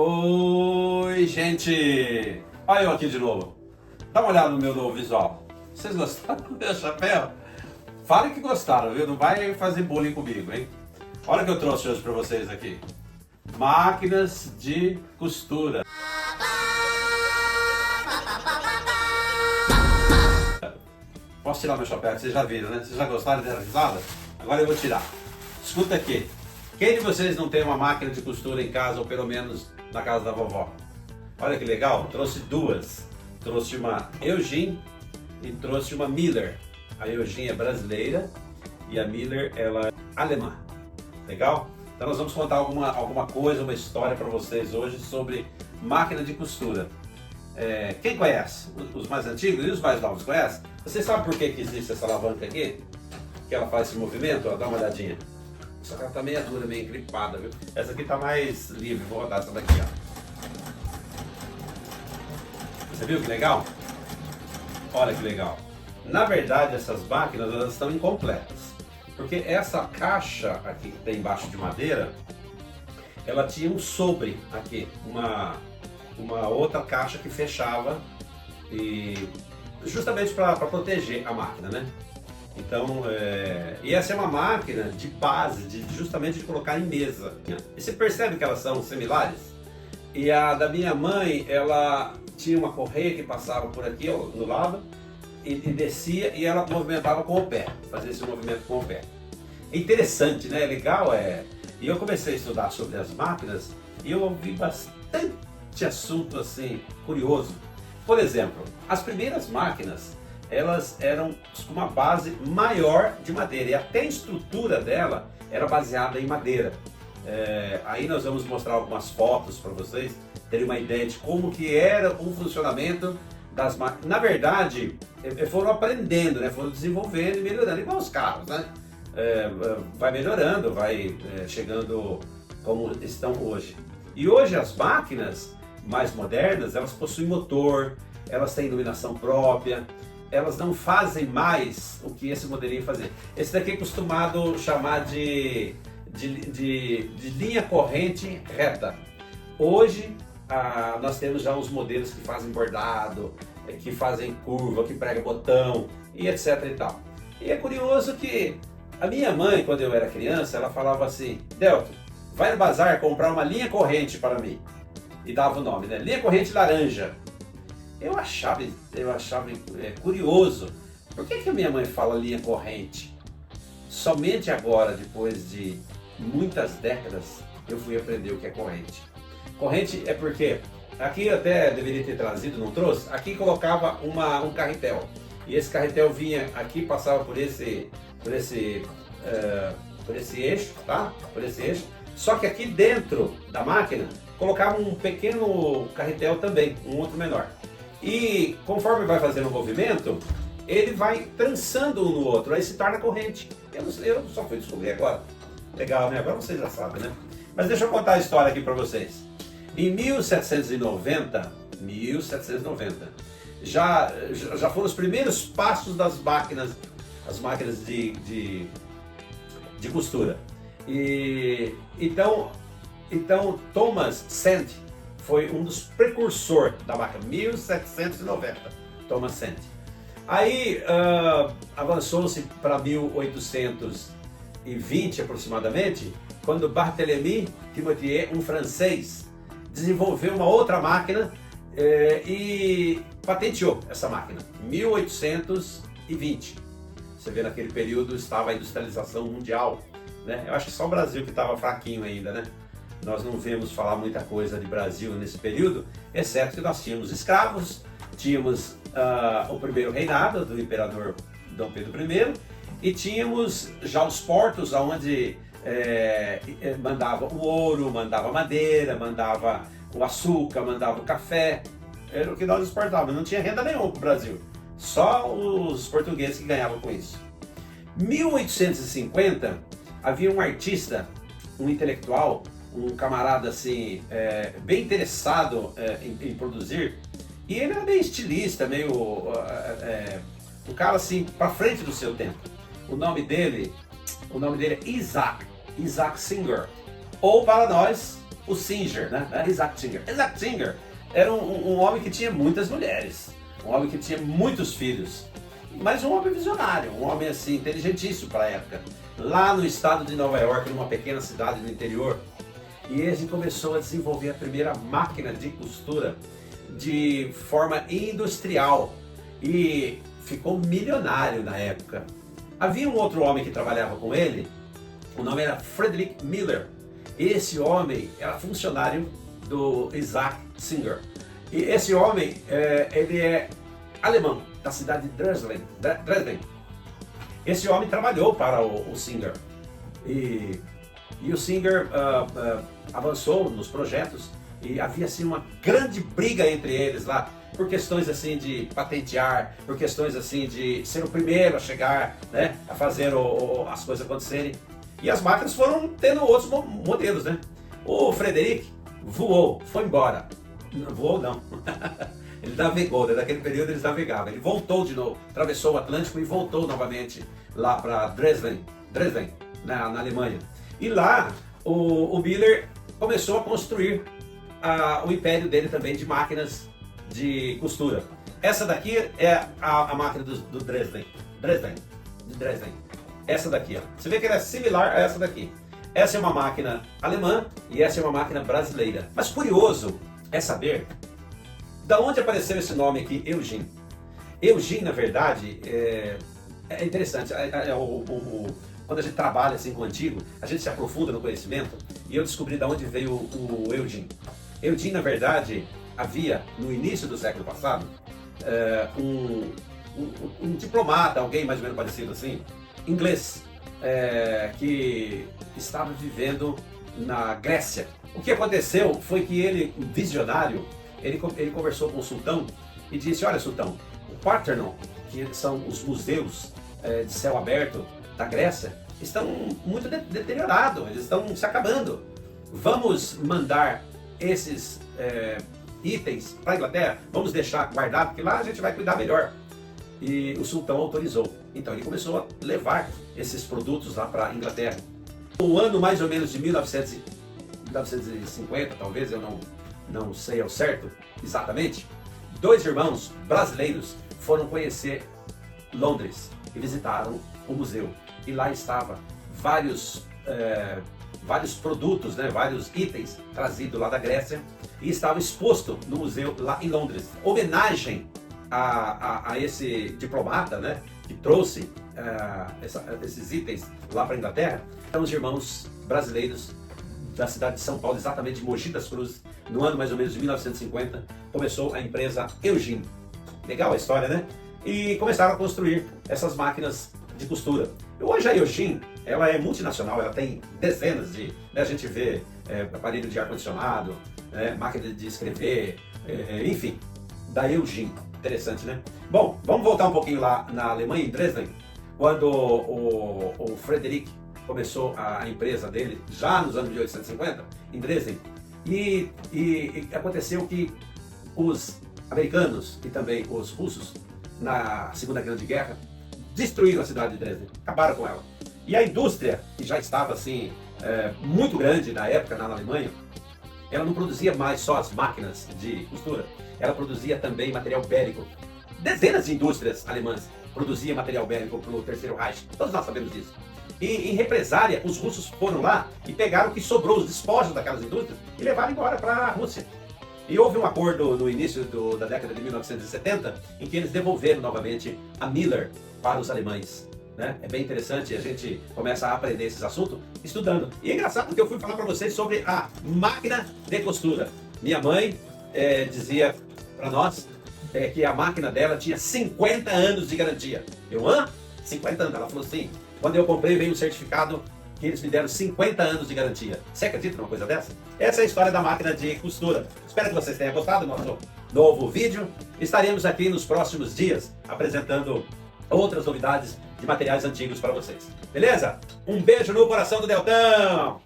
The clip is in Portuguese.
Oi, gente! Olha eu aqui de novo. Dá uma olhada no meu novo visual. Vocês gostaram do meu chapéu? Falem que gostaram, viu? Não vai fazer bullying comigo, hein? Olha o que eu trouxe hoje pra vocês aqui. Máquinas de costura. Posso tirar meu chapéu? Vocês já viram, né? Vocês já gostaram dessa risada? Agora eu vou tirar. Escuta aqui. Quem de vocês não tem uma máquina de costura em casa, ou pelo menos na casa da vovó? Olha que legal, trouxe duas. Trouxe uma Eugene e trouxe uma Miller. A Eugene é brasileira e a Miller ela é alemã. Legal? Então nós vamos contar alguma coisa, uma história para vocês hoje sobre máquina de costura. Quem conhece? Os mais antigos e os mais novos conhecem? Você sabe por que existe essa alavanca aqui? Que ela faz esse movimento? Ó, dá uma olhadinha. Só que ela tá meio dura, meio enclipada, viu? Essa aqui tá mais livre, vou rodar essa daqui, ó. Você viu que legal? Olha que legal. Na verdade, essas máquinas elas estão incompletas. Porque essa caixa aqui que tem embaixo de madeira, ela tinha um sobre aqui, uma outra caixa que fechava e justamente para proteger a máquina, né? Então, e essa é uma máquina de base, justamente de colocar em mesa. E você percebe que elas são similares? E a da minha mãe, ela tinha uma correia que passava por aqui, ó, no lado, e descia, e ela movimentava com o pé, fazia esse movimento com o pé. É interessante, né? Legal, E eu comecei a estudar sobre as máquinas, e eu ouvi bastante assunto, assim, curioso. Por exemplo, as primeiras máquinas, elas eram com uma base maior de madeira, e até a estrutura dela era baseada em madeira. Aí nós vamos mostrar algumas fotos para vocês terem uma ideia de como que era o funcionamento das máquinas. Na verdade, foram aprendendo, né? Foram desenvolvendo e melhorando, igual os carros, né? Vai melhorando, vai chegando como estão hoje. E hoje as máquinas mais modernas, elas possuem motor, elas têm iluminação própria, elas não fazem mais o que esse modelinho fazia. Esse daqui é costumado chamar de linha corrente reta. Hoje nós temos já uns modelos que fazem bordado, que fazem curva, que prega botão e etc e tal. E é curioso que a minha mãe, quando eu era criança, ela falava assim: Delton, vai no bazar comprar uma linha corrente para mim. E dava o nome, né? Linha corrente laranja. Eu achava curioso. Por que a minha mãe fala linha corrente? Somente agora, depois de muitas décadas, eu fui aprender o que é corrente. Corrente é porque, aqui eu até deveria ter trazido, não trouxe, aqui colocava um carretel. E esse carretel vinha aqui, passava por esse eixo, tá? Por esse eixo. Só que aqui dentro da máquina, colocava um pequeno carretel também, um outro menor. E conforme vai fazendo o movimento, ele vai trançando um no outro, aí se torna corrente. Eu só fui descobrir agora. Legal, né? Agora vocês já sabem, né? Mas deixa eu contar a história aqui para vocês. Em 1790, já foram os primeiros passos das máquinas, as máquinas de costura. E então Thomas Sand foi um dos precursores da máquina, 1790, Thomas Sand. Aí avançou-se para 1820 aproximadamente, quando Barthélemy Timotier, um francês, desenvolveu uma outra máquina e patenteou essa máquina, 1820. Você vê, naquele período estava a industrialização mundial, né? Eu acho que só o Brasil que estava fraquinho ainda, né? Nós não vemos falar muita coisa de Brasil nesse período, exceto que nós tínhamos escravos, tínhamos o primeiro reinado do imperador Dom Pedro I, e tínhamos já os portos onde mandava o ouro, mandava madeira, mandava o açúcar, mandava o café. Era o que nós exportávamos, não tinha renda nenhuma para o Brasil. Só os portugueses que ganhavam com isso. Em 1850, havia um artista, um intelectual, um camarada assim, bem interessado em produzir, e ele era meio estilista, meio um cara assim, para frente do seu tempo. O nome dele é Isaac Singer. ou para nós, o Singer, né? Isaac Singer. Isaac Singer era um homem que tinha muitas mulheres, um homem que tinha muitos filhos, mas um homem visionário, um homem assim, inteligentíssimo para a época. Lá no estado de Nova York, numa pequena cidade do interior, e ele começou a desenvolver a primeira máquina de costura de forma industrial e ficou milionário na época. Havia um outro homem que trabalhava com ele, o nome era Frederick Miller. Esse homem era funcionário do Isaac Singer. E esse homem, ele é alemão, da cidade de Dresden. Esse homem trabalhou para o Singer. E o Singer avançou nos projetos e havia assim uma grande briga entre eles lá, por questões assim de patentear, por questões assim de ser o primeiro a chegar, né, a fazer as coisas acontecerem. E as máquinas foram tendo outros modelos, né? O Frederick voou, foi embora. Não voou não. Ele navegou, né? Naquele período eles navegavam. Ele voltou de novo, atravessou o Atlântico e voltou novamente lá para Dresden, na Alemanha. E lá o Miller começou a construir o império dele também de máquinas de costura. Essa daqui é a máquina do Dresden. Essa daqui, ó. Você vê que ela é similar a essa daqui. Essa é uma máquina alemã e essa é uma máquina brasileira. Mas curioso é saber da onde apareceu esse nome aqui, Eugene. Eugene, na verdade, é interessante. Quando a gente trabalha assim com o antigo, a gente se aprofunda no conhecimento e eu descobri de onde veio o Eugene. Eugene, na verdade, havia no início do século passado um diplomata, alguém mais ou menos parecido assim, inglês, que estava vivendo na Grécia. O que aconteceu foi que ele, um visionário, ele conversou com o sultão e disse: olha, sultão, o Parthenon, que são os museus de céu aberto da Grécia, estão muito deteriorados, eles estão se acabando. Vamos mandar esses itens para a Inglaterra, vamos deixar guardado, porque lá a gente vai cuidar melhor. E o sultão autorizou. Então ele começou a levar esses produtos lá para a Inglaterra. No ano mais ou menos de 1950, talvez, eu não sei ao certo exatamente, dois irmãos brasileiros foram conhecer Londres e visitaram o museu. E lá estava vários produtos, né, vários itens trazidos lá da Grécia e estava exposto no museu lá em Londres. Homenagem a esse diplomata, né, que trouxe esses itens lá para a Inglaterra, são os irmãos brasileiros da cidade de São Paulo, exatamente de Mogi das Cruzes, no ano mais ou menos de 1950, começou a empresa Eugene. Legal a história, né? E começaram a construir essas máquinas de costura. E hoje a Eugene, ela é multinacional, ela tem dezenas de, né, a gente vê aparelho de ar-condicionado, máquina de escrever, enfim, da Eugene. Interessante, né? Bom, vamos voltar um pouquinho lá na Alemanha, em Dresden, quando o Frederick começou a empresa dele, já nos anos de 1850, em Dresden, e aconteceu que os americanos e também os russos, na Segunda Grande Guerra, destruíram a cidade de Dresden, acabaram com ela. E a indústria, que já estava assim, muito grande na época na Alemanha, ela não produzia mais só as máquinas de costura, ela produzia também material bélico. Dezenas de indústrias alemãs produziam material bélico para o Terceiro Reich, todos nós sabemos disso. E em represália, os russos foram lá e pegaram o que sobrou, os despojos daquelas indústrias, e levaram embora para a Rússia. E houve um acordo no início da década de 1970, em que eles devolveram novamente a Miller para os alemães. Né? É bem interessante, a gente começa a aprender esses assuntos estudando. E é engraçado porque eu fui falar para vocês sobre a máquina de costura. Minha mãe dizia para nós que a máquina dela tinha 50 anos de garantia. Eu, 50 anos? Ela falou assim, quando eu comprei veio um certificado que eles me deram 50 anos de garantia. Você acredita numa coisa dessa? Essa é a história da máquina de costura. Espero que vocês tenham gostado do nosso novo vídeo. Estaremos aqui nos próximos dias apresentando outras novidades de materiais antigos para vocês. Beleza? Um beijo no coração do Deltão!